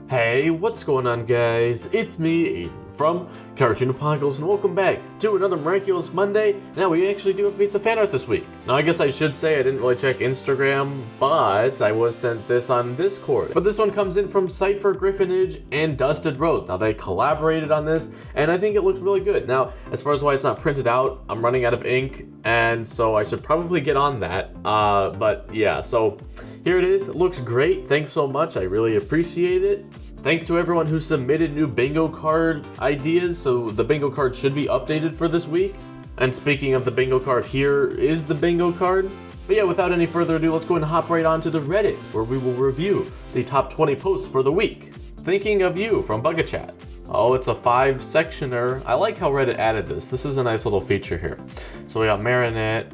Hey, what's going on, guys? It's me, Aiden, from Cartoon Apocalypse, and welcome back to another Miraculous Monday. Now, we actually do have a piece of fan art this week. Now, I guess I should say I didn't really check Instagram, but I was sent this on Discord. But this one comes in from Cypher Griffinage and Dusted Rose. Now, they collaborated on this, and I think it looks really good. Now, as far as why it's not printed out, I'm running out of ink, and so I should probably get on that. But yeah, so here it is. It looks great. Thanks so much. I really appreciate it. Thanks to everyone who submitted new bingo card ideas, so the bingo card should be updated for this week. And speaking of the bingo card, here is the bingo card. But yeah, without any further ado, let's go and hop right onto the Reddit, where we will review the top 20 posts for the week. Thinking of you from Bugachat. Oh, it's a 5-sectioner. I like how Reddit added this. This is a nice little feature here. So we got Marinette.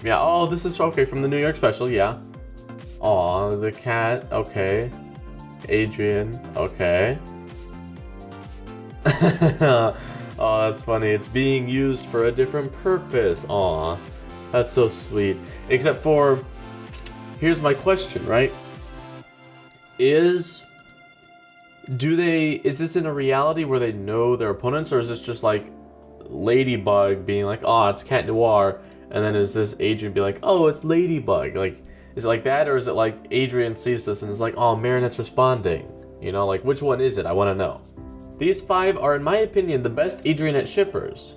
Yeah, oh, this is okay from the New York special, yeah. Aw, the cat, okay. Adrian, okay. Oh, that's funny. It's being used for a different purpose. Aw, that's so sweet. Except for, here's my question, right? Is this in a reality where they know their opponents, or is this just like Ladybug being like, oh, it's Cat Noir, and then is this Adrian be like, oh, it's Ladybug? Like, is it like that, or is it like Adrian sees this and is like, oh, Marinette's responding? You know, like, which one is it? I want to know. These 5 are, in my opinion, the best Adrianette shippers.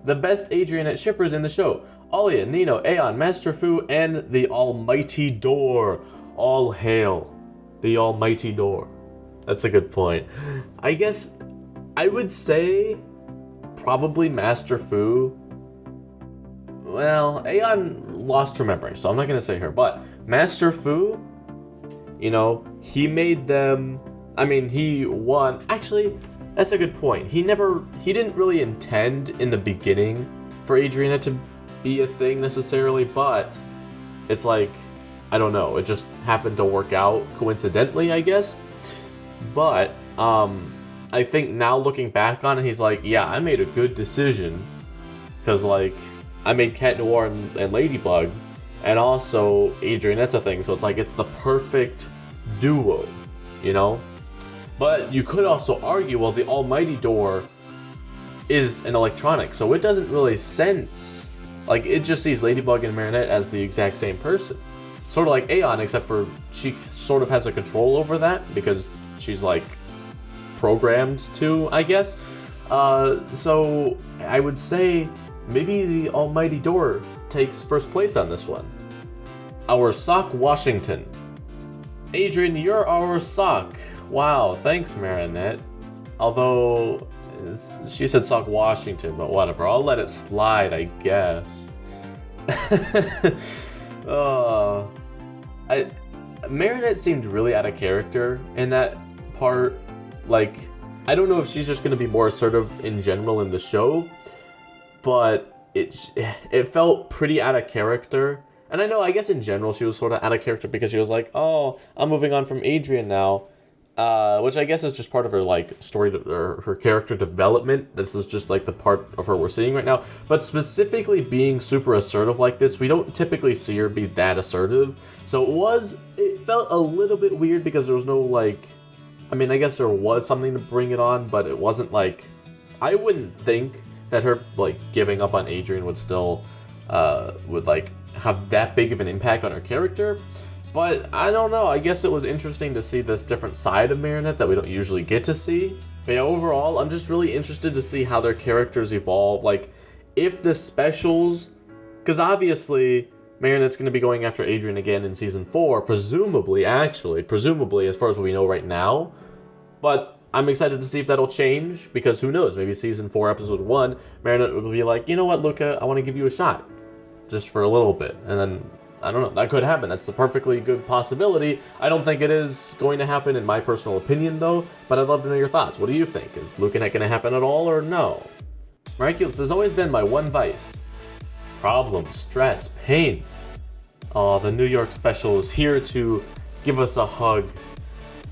The best Adrianette shippers in the show. Alia, Nino, Aeon, Master Fu, and the Almighty Door. All hail the Almighty Door. That's a good point. I guess I would say probably Master Fu. Well, Aeon lost her memory, so I'm not going to say her, but Master Fu, you know, he made them, I mean, he won. Actually, that's a good point. He didn't really intend in the beginning for Adriana to be a thing necessarily, but it's like, I don't know, it just happened to work out coincidentally, I guess. But, I think now looking back on it, he's like, yeah, I made a good decision, because, like, I made Cat Noir and Ladybug, and also Adrianette's a thing, so it's like, it's the perfect duo, you know? But you could also argue, well, the Almighty Door is an electronic, so it doesn't really sense, like, it just sees Ladybug and Marinette as the exact same person. Sort of like Aeon, except for she sort of has a control over that, because she's, like, programmed to, I guess. So I would say maybe the Almighty Door takes first place on this one. Our Sock Washington. Adrian, you're our sock. Wow, thanks, Marinette. Although, she said Sock Washington, but whatever. I'll let it slide, I guess. Marinette seemed really out of character in that part. Like, I don't know if she's just going to be more assertive in general in the show, but it felt pretty out of character. And I guess in general she was sort of out of character because she was like, oh, I'm moving on from Adrian now, which I guess is just part of her, like, story or her character development. This is just, like, the part of her we're seeing right now. But specifically being super assertive like this, we don't typically see her be that assertive. So it felt a little bit weird because there was no, like, I mean, I guess there was something to bring it on, but it wasn't like, I wouldn't think that her, like, giving up on Adrian would still, would, like, have that big of an impact on her character. But I don't know, I guess it was interesting to see this different side of Marinette that we don't usually get to see. But yeah, overall, I'm just really interested to see how their characters evolve. Like, if the specials, because obviously Marinette's going to be going after Adrian again in Season 4, presumably, as far as we know right now. But I'm excited to see if that'll change, because who knows, maybe Season 4, Episode 1, Marinette will be like, you know what, Luca, I want to give you a shot. Just for a little bit. And then, I don't know, that could happen. That's a perfectly good possibility. I don't think it is going to happen in my personal opinion, though, but I'd love to know your thoughts. What do you think? Is Luca not going to happen at all, or no? Miraculous has always been my one vice. Problems, stress, pain. Oh, the New York special is here to give us a hug.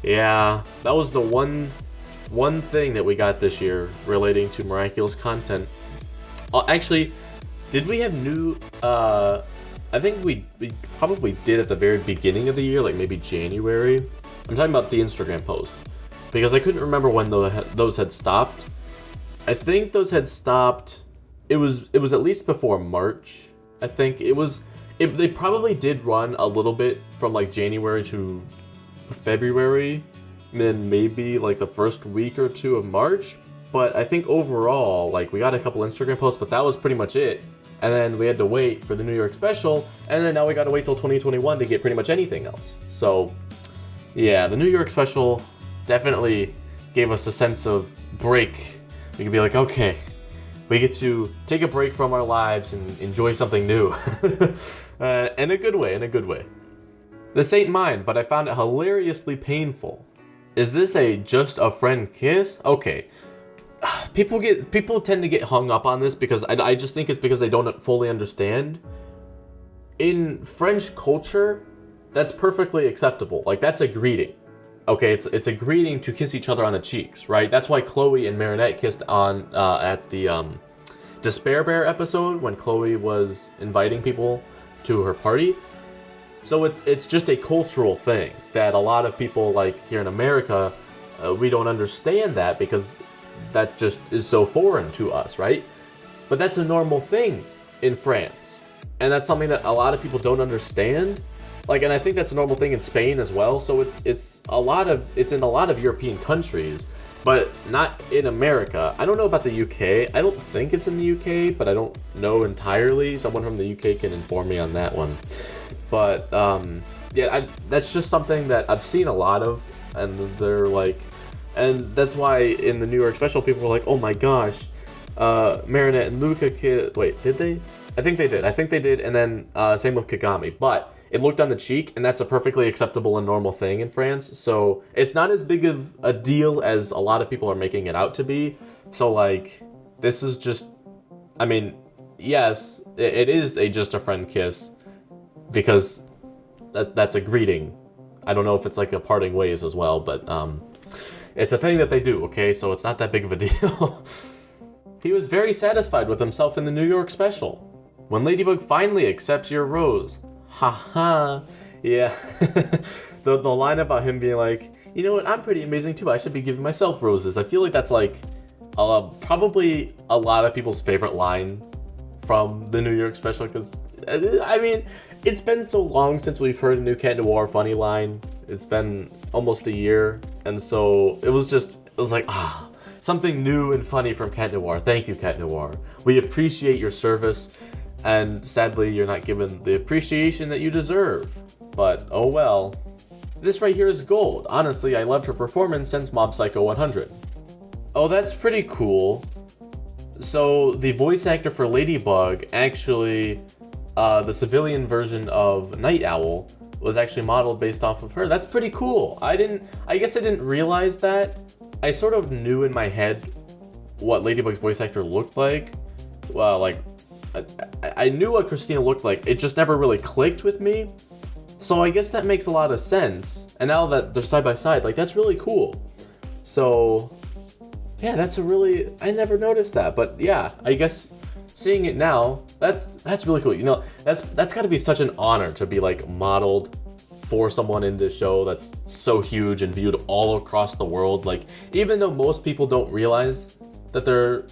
Yeah, that was the one thing that we got this year relating to Miraculous content. Actually, did we have new, I think we probably did at the very beginning of the year, like maybe January. I'm talking about the Instagram posts, because I couldn't remember when those had stopped. I think those had stopped. It was at least before March. I think they probably did run a little bit from like January to February, and then maybe like the first week or two of March. But I think overall, like, we got a couple Instagram posts, but that was pretty much it. And then we had to wait for the New York special, and then now we got to wait till 2021 to get pretty much anything else. So, yeah, the New York special definitely gave us a sense of break. We could be like, okay, we get to take a break from our lives and enjoy something new. In a good way. This ain't mine, but I found it hilariously painful. Is this just a friend kiss? Okay. People tend to get hung up on this because I just think it's because they don't fully understand. In French culture, that's perfectly acceptable. Like, that's a greeting. Okay, it's a greeting to kiss each other on the cheeks, right? That's why Chloe and Marinette kissed on at the Despair Bear episode when Chloe was inviting people to her party. So it's just a cultural thing that a lot of people, like here in America, we don't understand that because that just is so foreign to us, right? But that's a normal thing in France. And that's something that a lot of people don't understand. Like, and I think that's a normal thing in Spain as well. So it's in a lot of European countries, but not in America. I don't know about the UK. I don't think it's in the UK, but I don't know entirely. Someone from the UK can inform me on that one. But yeah, that's just something that I've seen a lot of, and they're like, and that's why in the New York special, people were like, oh my gosh, Marinette and Luca wait, did they? I think they did, and then same with Kagami, but it looked on the cheek, and that's a perfectly acceptable and normal thing in France, so it's not as big of a deal as a lot of people are making it out to be. So, like, this is just, I mean, yes, it is just a friend kiss, because that's a greeting. I don't know if it's like a parting ways as well, but it's a thing that they do, okay? So it's not that big of a deal. He was very satisfied with himself in the New York special. When Ladybug finally accepts your rose. Haha. Yeah. the line about him being like, you know what, I'm pretty amazing too. I should be giving myself roses. I feel like that's like probably a lot of people's favorite line from the New York special, because, I mean, it's been so long since we've heard a new Cat Noir funny line. It's been almost a year, and so it was like, something new and funny from Cat Noir. Thank you, Cat Noir. We appreciate your service, and sadly, you're not given the appreciation that you deserve. But, oh well. This right here is gold. Honestly, I loved her performance since Mob Psycho 100. Oh, that's pretty cool. So, the voice actor for Ladybug, actually, the civilian version of Night Owl, was actually modeled based off of her. That's pretty cool. I guess I didn't realize that. I sort of knew in my head what Ladybug's voice actor looked like. Well, like, I knew what Christina looked like. It just never really clicked with me. So I guess that makes a lot of sense. And now that they're side by side, like, that's really cool. So, yeah, I never noticed that. But yeah, I guess seeing it now, that's really cool. You know, that's got to be such an honor to be like modeled for someone in this show that's so huge and viewed all across the world. Like, even though most people don't realize that they're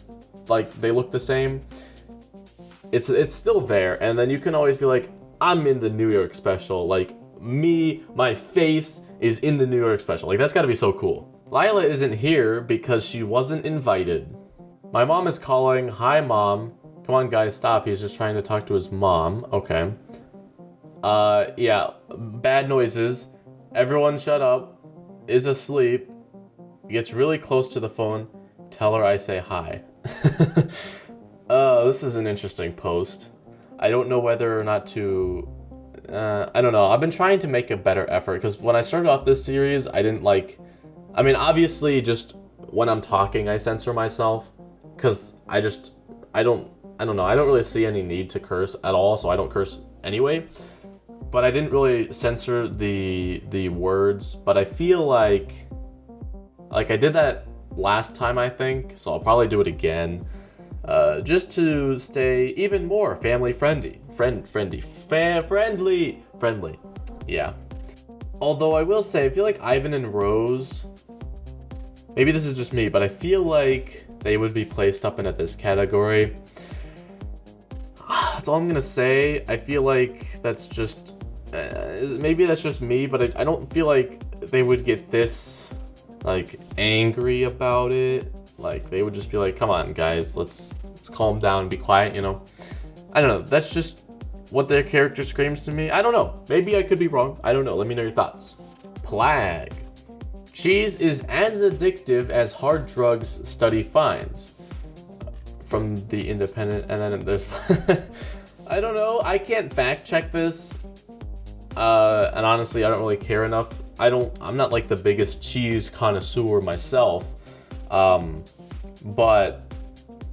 like they look the same, it's still there. And then you can always be like, I'm in the New York special. Like, my face is in the New York special. Like, that's got to be so cool. Lila isn't here because she wasn't invited. My mom is calling. Hi, Mom. Come on, guys, stop. He's just trying to talk to his mom. Okay. Yeah. Bad noises. Everyone shut up. Is asleep. Gets really close to the phone. Tell her I say hi. This is an interesting post. I don't know whether or not to... I don't know. I've been trying to make a better effort, because when I started off this series, I didn't like... I mean, obviously, just when I'm talking, I censor myself, because I don't know. I don't really see any need to curse at all, so I don't curse anyway. But I didn't really censor the words, but I feel like I did that last time, I think, so I'll probably do it again. Just to stay even more family friendly. Friendly. Yeah. Although I will say, I feel like Ivan and Rose, maybe this is just me, but I feel like they would be placed up into this category. That's all I'm gonna say. I feel like that's just, maybe that's just me, but I don't feel like they would get this, like, angry about it. Like, they would just be like, come on, guys, let's calm down and be quiet, you know? I don't know, that's just what their character screams to me. I don't know, maybe I could be wrong. I don't know, let me know your thoughts. Plague. Cheese is as addictive as hard drugs, study finds. From The Independent, and then there's... I don't know, I can't fact check this. And honestly, I don't really care enough. I'm not like the biggest cheese connoisseur myself. But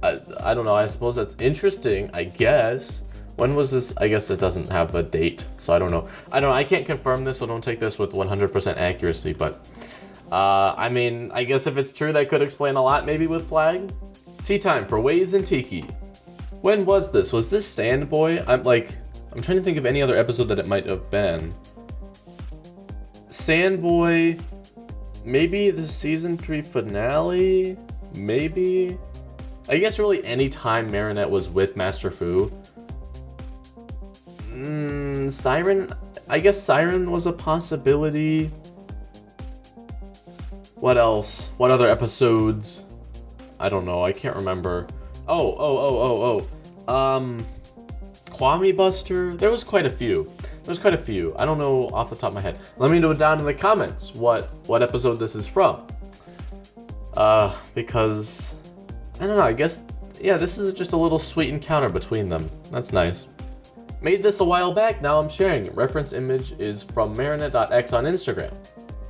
I don't know, I suppose that's interesting, I guess. When was this? I guess it doesn't have a date, so I don't know. I can't confirm this, so don't take this with 100% accuracy, but I mean, I guess if it's true, that could explain a lot, maybe with Plague. Tea time for Waze and Tiki. When was this? Was this Sandboy? I'm trying to think of any other episode that it might have been. Sandboy, maybe the season 3 finale? Maybe? I guess really any time Marinette was with Master Fu. Siren? I guess Siren was a possibility. What else? What other episodes? I don't know, I can't remember. Kwame Buster? There was quite a few. I don't know off the top of my head. Let me know down in the comments what episode this is from. Because, I don't know, I guess, yeah, this is just a little sweet encounter between them. That's nice. Made this a while back, now I'm sharing it. Reference image is from marinette.x on Instagram.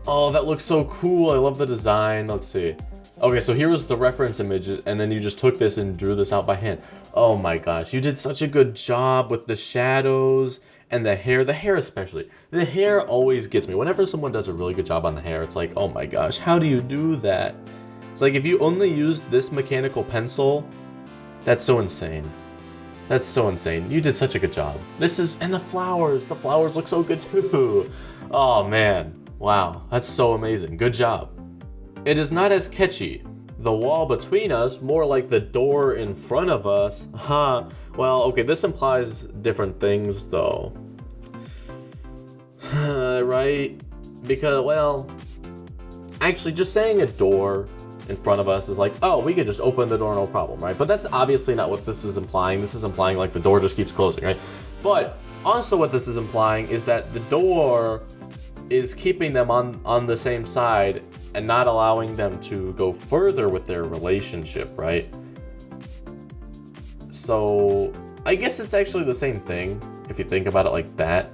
Oh, that looks so cool, I love the design. Let's see. Okay, so here was the reference image, and then you just took this and drew this out by hand. Oh my gosh, you did such a good job with the shadows and the hair especially. The hair always gets me. Whenever someone does a really good job on the hair, it's like, oh my gosh, how do you do that? It's like, if you only used this mechanical pencil, that's so insane. That's so insane. You did such a good job. And the flowers look so good too. Oh man, wow, that's so amazing. Good job. It is not as catchy. The wall between us, more like the door in front of us. Huh. Well, okay, this implies different things though. Right? Because, well, actually just saying a door in front of us is like, oh, we could just open the door, no problem, right? But that's obviously not what this is implying. This is implying like the door just keeps closing, right? But also what this is implying is that the door is keeping them on the same side and not allowing them to go further with their relationship, right? So I guess it's actually the same thing if you think about it like that.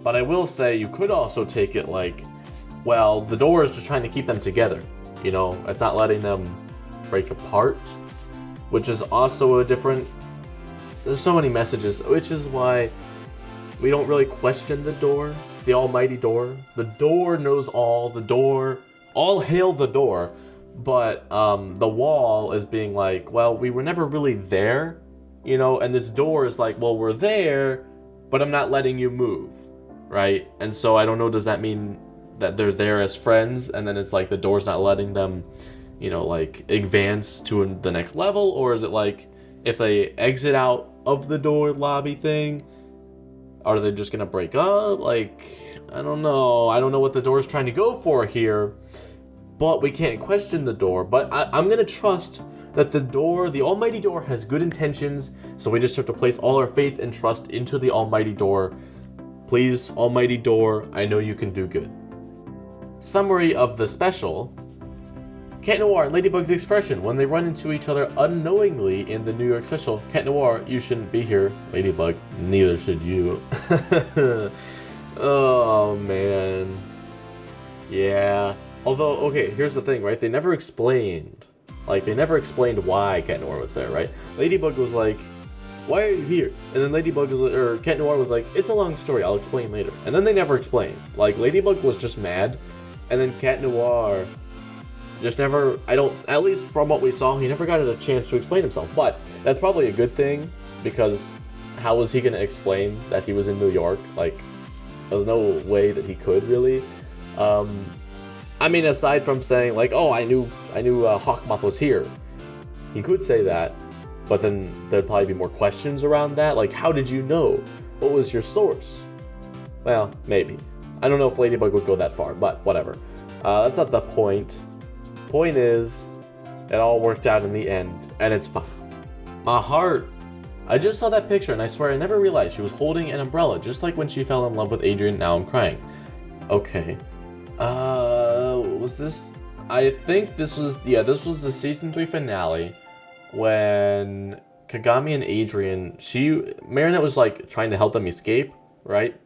But I will say you could also take it like, well, the door is just trying to keep them together. You know, it's not letting them break apart, which is also a different, there's so many messages, which is why we don't really question the door, the almighty door. The door knows all hail the door, but the wall is being like, well, we were never really there, you know, and this door is like, well, we're there, but I'm not letting you move, right? And so I don't know, does that mean that they're there as friends, and then it's like the door's not letting them, you know, like advance to the next level? Or is it like, if they exit out of the door lobby thing, are they just gonna break up? Like, I don't know what the door's trying to go for here, but we can't question the door. But I'm gonna trust that the door, the almighty door, has good intentions, so we just have to place all our faith and trust into the almighty door. Please, almighty door, I know you can do good. Summary of the special. Cat Noir and Ladybug's expression when they run into each other unknowingly in the New York special. Cat Noir, you shouldn't be here. Ladybug, neither should you. Oh man. Yeah. Although, okay, here's the thing, right? They never explained why Cat Noir was there, right? Ladybug was like, why are you here? And then Cat Noir was like, it's a long story, I'll explain later. And then they never explained. Like, Ladybug was just mad, and then Cat Noir just never, at least from what we saw, he never got a chance to explain himself. But that's probably a good thing, because how was he going to explain that he was in New York? Like, there was no way that he could, really. I mean, aside from saying like, oh, I knew Hawkmoth was here, he could say that, but then there'd probably be more questions around that, like, how did you know? What was your source? Well, maybe. I don't know if Ladybug would go that far, but whatever. That's not the point. Point is, it all worked out in the end, and it's fine. My heart. I just saw that picture, and I swear I never realized she was holding an umbrella, just like when she fell in love with Adrian. Now I'm crying. Okay. Was this? I think this was the season 3 finale, when Kagami and Adrian, Marinette was like trying to help them escape, right?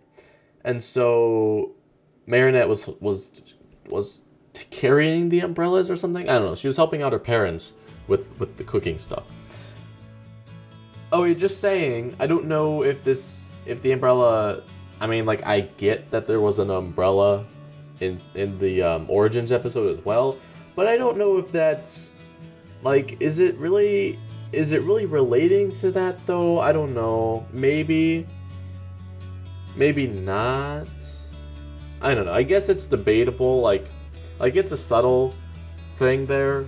And so Marinette was carrying the umbrellas or something. I don't know. She was helping out her parents with the cooking stuff. Oh, you're just saying. I don't know if the umbrella. I mean, like, I get that there was an umbrella in the Origins episode as well, but I don't know if that's like, is it really relating to that though? I don't know. Maybe not. I don't know. I guess it's debatable. Like it's a subtle thing there,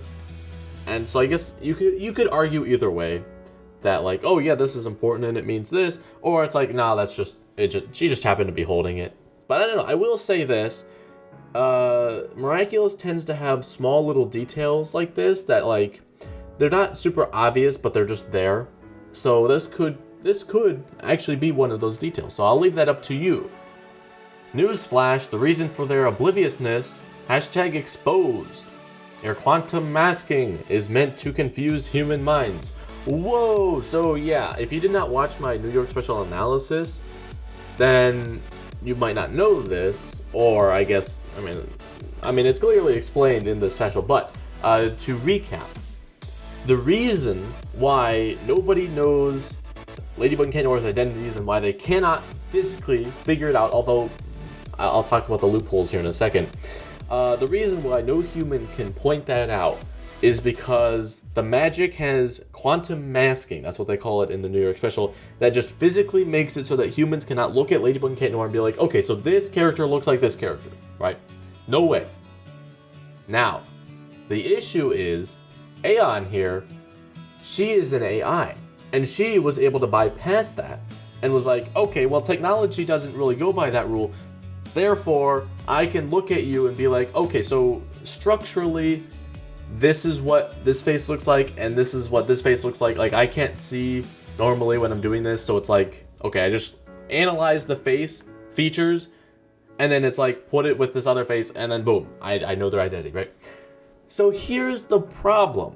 and so I guess you could argue either way. That like, oh yeah, this is important and it means this, or it's like, nah, she just happened to be holding it. But I don't know. I will say this: Miraculous tends to have small little details like this that like they're not super obvious, but they're just there. So this could actually be one of those details. So I'll leave that up to you. Newsflash: the reason for their obliviousness. #exposed. Their quantum masking is meant to confuse human minds. Whoa! So yeah, if you did not watch my New York special analysis, then you might not know this, or I guess, I mean, it's clearly explained in the special, but to recap, the reason why nobody knows Ladybug and Cat Noir's identities and why they cannot physically figure it out, although I'll talk about the loopholes here in a second, the reason why no human can point that out is because the magic has quantum masking, that's what they call it in the New York special, that just physically makes it so that humans cannot look at Ladybug and Cat Noir and be like, okay, so this character looks like this character, right? No way. Now, the issue is, Aeon here, she is an AI, and she was able to bypass that, and was like, okay, well, technology doesn't really go by that rule, therefore, I can look at you and be like, okay, so structurally, this is what this face looks like, and this is what this face looks like. Like, I can't see normally when I'm doing this, so it's like, okay, I just analyze the face features, and then it's like, put it with this other face, and then boom, I know their identity, right? So here's the problem.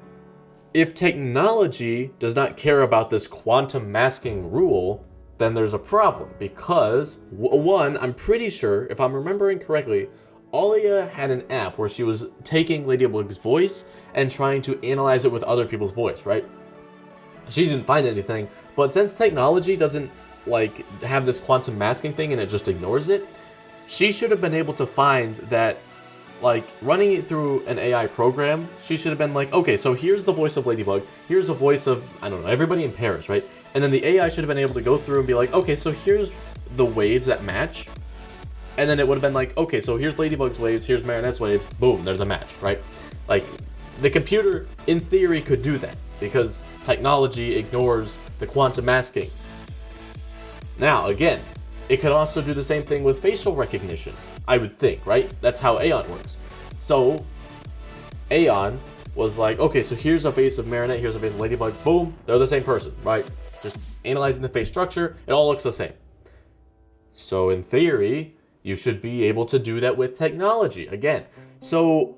If technology does not care about this quantum masking rule, then there's a problem, because, one, I'm pretty sure, if I'm remembering correctly, Alia had an app where she was taking Ladybug's voice and trying to analyze it with other people's voice, right? She didn't find anything, but since technology doesn't like have this quantum masking thing and it just ignores it, she should have been able to find that, like, running it through an AI program, she should have been like, okay, so here's the voice of Ladybug, here's the voice of, I don't know, everybody in Paris, right? And then the AI should have been able to go through and be like, okay, so here's the waves that match. And then it would have been like, okay, so here's Ladybug's waves, here's Marinette's waves, boom, there's a match, right? Like, the computer, in theory, could do that, because technology ignores the quantum masking. Now, again, it could also do the same thing with facial recognition, I would think, right? That's how Aeon works. So, Aeon was like, okay, so here's a face of Marinette, here's a face of Ladybug, boom, they're the same person, right? Just analyzing the face structure, it all looks the same. So, in theory, you should be able to do that with technology, again. So,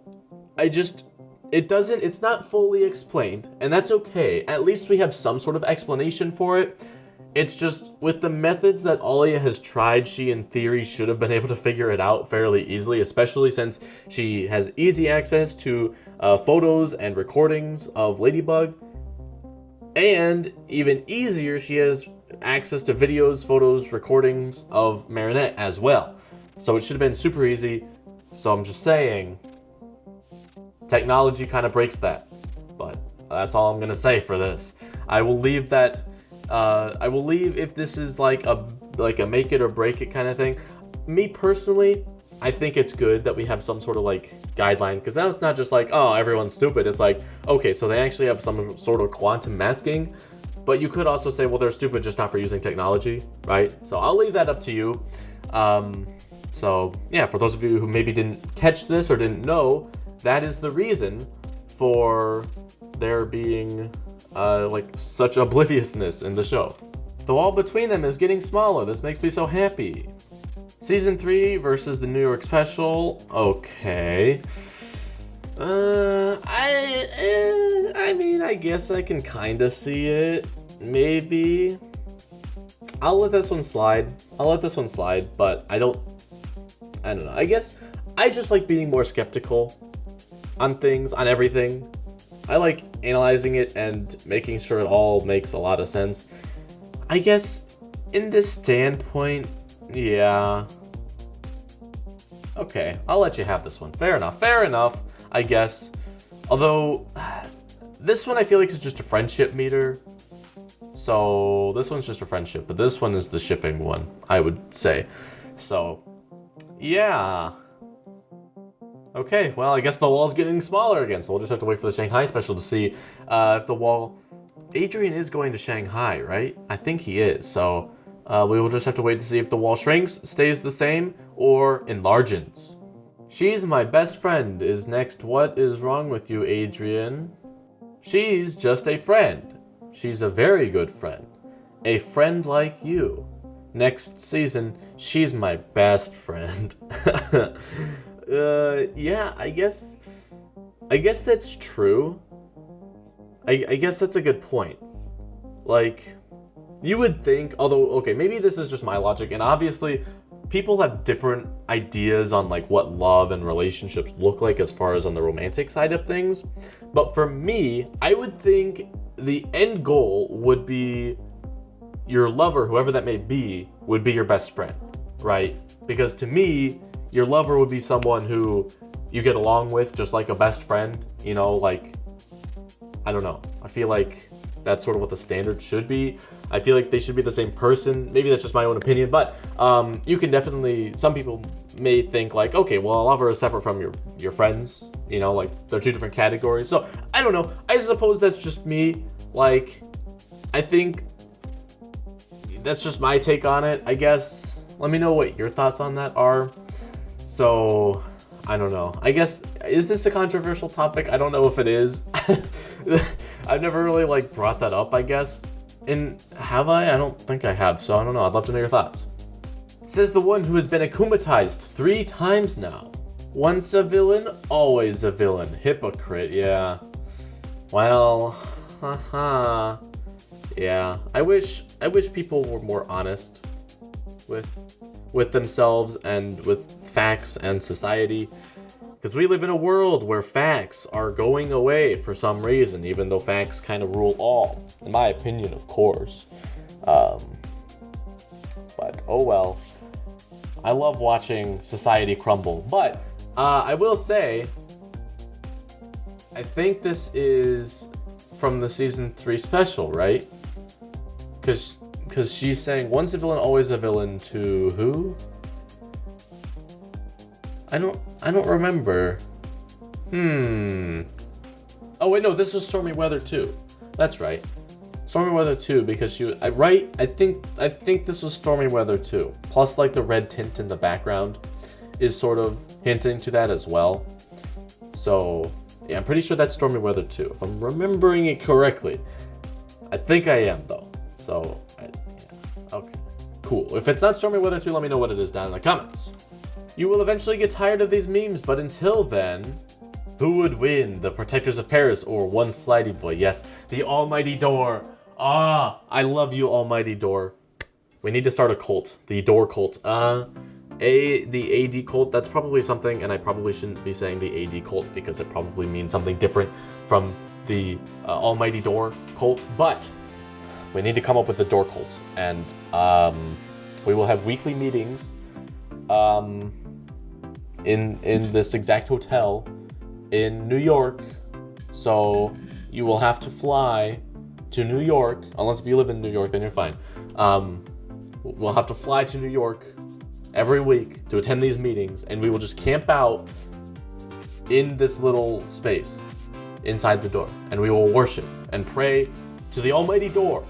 it's not fully explained, and that's okay. At least we have some sort of explanation for it. It's just, with the methods that Alia has tried, she in theory should have been able to figure it out fairly easily, especially since she has easy access to photos and recordings of Ladybug. And even easier, she has access to videos, photos, recordings of Marinette as well. So it should have been super easy. So I'm just saying, technology kind of breaks that. But that's all I'm going to say for this. I will leave that. I will leave if this is like a make it or break it kind of thing. Me personally, I think it's good that we have some sort of like guideline, because now it's not just like, oh, everyone's stupid. It's like, okay, so they actually have some sort of quantum masking, but you could also say, well, they're stupid just not for using technology, right? So I'll leave that up to you. So yeah, for those of you who maybe didn't catch this or didn't know, that is the reason for there being like such obliviousness in the show. The wall between them is getting smaller. This makes me so happy. Season 3 versus the New York special. Okay. I mean, I guess I can kind of see it. Maybe. I'll let this one slide. But I don't know. I guess I just like being more skeptical on things, on everything. I like analyzing it and making sure it all makes a lot of sense. I guess in this standpoint, yeah. Okay, I'll let you have this one. Fair enough, I guess. Although, this one I feel like is just a friendship meter. So, this one's just a friendship, but this one is the shipping one, I would say. So, yeah. Okay, well, I guess the wall's getting smaller again, so we'll just have to wait for the Shanghai special to see if the wall... Adrian is going to Shanghai, right? I think he is, so we will just have to wait to see if the wall shrinks, stays the same, or enlarges. She's my best friend is next. What is wrong with you, Adrian? She's just a friend. She's a very good friend. A friend like you. Next season, she's my best friend. Yeah, I guess that's true. I guess that's a good point. Like, you would think, although, okay, maybe this is just my logic, and obviously people have different ideas on like what love and relationships look like as far as on the romantic side of things. But for me, I would think the end goal would be your lover, whoever that may be, would be your best friend, right? Because to me, your lover would be someone who you get along with just like a best friend, you know, like, I don't know. I feel like that's sort of what the standard should be. I feel like they should be the same person. Maybe that's just my own opinion, but you can definitely, some people may think like, okay, well, a lover is separate from your friends, you know, like they're two different categories. So I don't know. I suppose that's just me. Like, I think that's just my take on it, I guess. Let me know what your thoughts on that are. So, I don't know. I guess, is this a controversial topic? I don't know if it is. I've never really like brought that up, I guess. And have I? I don't think I have, so I don't know. I'd love to know your thoughts. Says the one who has been akumatized 3 times now. Once a villain, always a villain. Hypocrite, yeah. Well, haha. Yeah. I wish people were more honest with themselves and with facts and society, because we live in a world where facts are going away for some reason, even though facts kind of rule all, in my opinion, of course. But oh well. I love watching society crumble. But I will say, I think this is from the season 3 special, right? Because she's saying, once a villain, always a villain to who? I don't remember. Oh wait, no, this was Stormy Weather 2. That's right. Stormy Weather 2, because she was, I think this was Stormy Weather 2. Plus like the red tint in the background is sort of hinting to that as well. So, yeah, I'm pretty sure that's Stormy Weather 2, if I'm remembering it correctly. I think I am though. So, yeah. Okay, cool. If it's not Stormy Weather 2, let me know what it is down in the comments. You will eventually get tired of these memes, but until then, who would win, the Protectors of Paris or one Slidey Boy? Yes, the Almighty Door. Ah, I love you, Almighty Door. We need to start a cult, the Door cult. The AD cult, that's probably something, and I probably shouldn't be saying the AD cult because it probably means something different from the Almighty Door cult, but we need to come up with the Door cult, and we will have weekly meetings in this exact hotel in New York. So you will have to fly to New York, unless if you live in New York, then you're fine. We'll have to fly to New York every week to attend these meetings, and we will just camp out in this little space inside the door, and we will worship and pray to the almighty door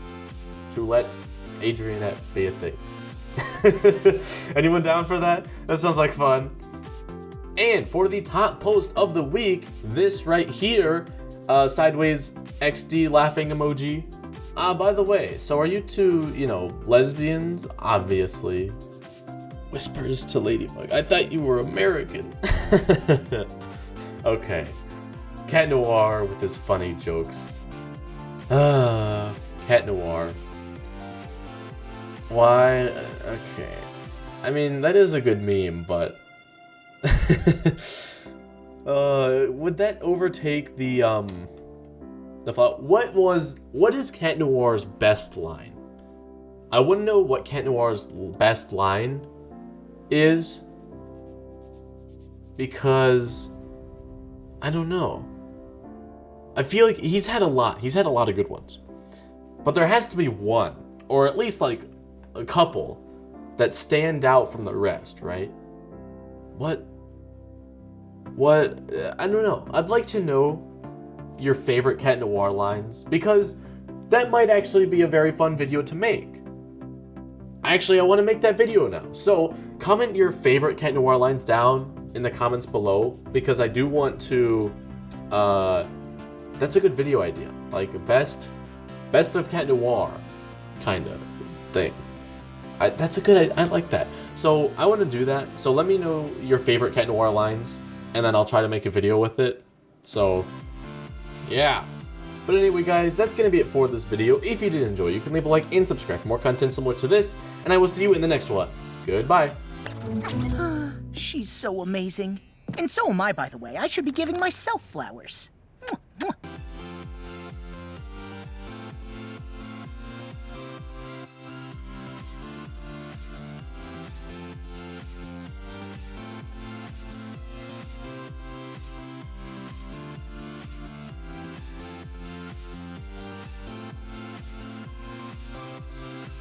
to let Adrianette be a thing. Anyone down for that? That sounds like fun. And for the top post of the week, this right here, sideways XD laughing emoji. By the way, so are you two, lesbians? Obviously. Whispers to Ladybug. I thought you were American. Okay. Cat Noir with his funny jokes. Cat Noir. Why? Okay. I mean, that is a good meme, but would that overtake the thought? What is Cat Noir's best line? I wouldn't know what Cat Noir's best line is, because I don't know. I feel like he's had a lot of good ones, but there has to be one, or at least like a couple, that stand out from the rest, right? What? I don't know. I'd like to know your favorite Cat Noir lines, because that might actually be a very fun video to make. Actually, I want to make that video now. So comment your favorite Cat Noir lines down in the comments below, because I do want to, that's a good video idea. Like best of Cat Noir kind of thing. That's a good, I like that. So I want to do that. So let me know your favorite Cat Noir lines, and then I'll try to make a video with it. So yeah. But anyway, guys, that's going to be it for this video. If you did enjoy, you can leave a like and subscribe for more content similar to this, and I will see you in the next one. Goodbye. She's so amazing. And so am I, by the way. I should be giving myself flowers.